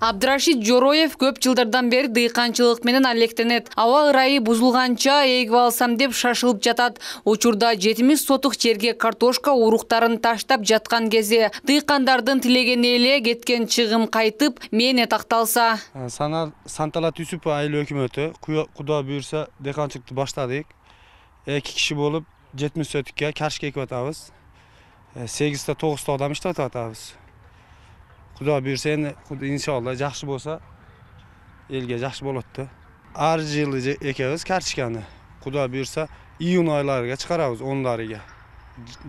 Абдрашид Жороев көп жылдардан бери дыйканчылык менен алектенет. Аба ырайы бузулганча эгип алсам деп шашылып жатат. Учурда 70 сотук жерге картошка уруктарын таштап жаткан кезде дыйкандардын тилеген эле кеткен чыгым кайтып мээне такталса. Санталат Юсупов айыл өкмөтү Куда буйрса дыйканчылыкты баштадык. 2 киши болуп 70 сотукка каршыга экип атабыз. 8-9 адам иштеп атабыз. Куда буйрса иншалла жакшы болса элге жакшы болот да. Ар жылы экебиз карточканы. Куда буйрса июнь айларыга чыгарабыз, 10-ларыга.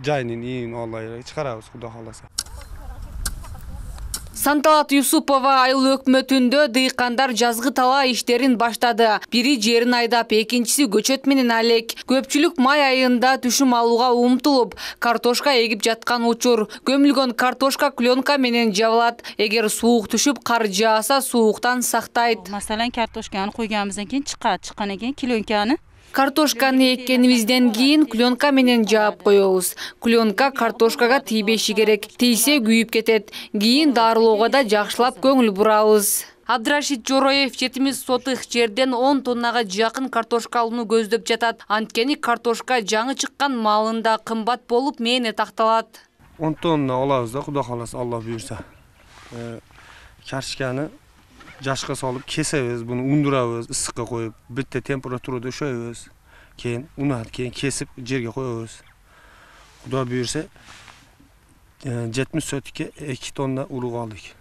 Жайнын июнь айларыга чыгарабыз, Куда кааласа. Санталат Юсупова айыл өкмөтүндө дыйкандар жазгы тала иштерин баштады. Бири жерин айдап, экинчиси көчөт менен алек. Көпчүлүк май айында түшүм алууга умтулуп, картошка эгип жаткан учур. Көмүлгөн картошка клёнка менен жабылат. Эгер суук түшүп, кар жааса, сууктан сактайт. Маселен, картошканы койганыбыздан кийин чыккандан кийин клёнканы Картошканы эккенибизден кийин клёнка менен жаап коебуз. Клёнка картошкага тийбеши керек. Тийсе күйүп кетет. Кийин дарылоого да жакшылап көңүл бурабыз. Абдрашид Жороев 70 сотых жерден 10 тоннага жакын картошка алууну көздөп жатат. Анткени картошка жаңы чыккан маалында кымбат болуп мээне такталат. 10 тонна алабыз да, Куда кааласа, Алла буйрса. Картошканы жашка салып кесебиз, буну ундурабыз, ысыкка коюп, битте температурада өшөйбүз. Кийин унат, кийин кесип жерге коебуз. Куда буйрса 70 сотукка 2 тонна урук алдык.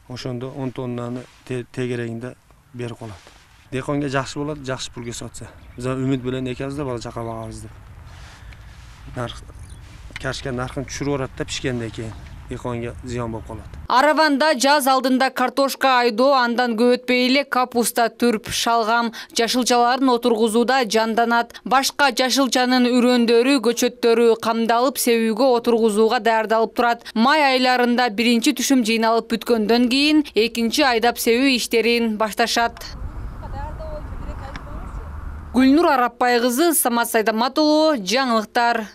Ошондо 10 тоннаны тегерегинде берип калат. Дыйканга жакшы болот, жакшы пулга сатса. Биз үмүт менен экебиз да бала чака багабыз деп. Картошка наркын түшүрүп барат да пишкенден кийин. Дыйканга зыян болуп калат. Араванда жаз алдында картошка айдоо, андан көп өтпөй эле капуста, түрп, шалгам, жашылчаларын отургузууда жанданат. Башка жашылчанын үрөндөрү, көчөттөрү камдалып, себүүгө отургузууга даярдалып турат. Май айларында биринчи түшүм жыйналып бүткөндөн кийин экинчи айдап себүү иштерин башташат. Гүлнур Арапбай кызы, Самат Сайдамат уулу, жаңылыктар.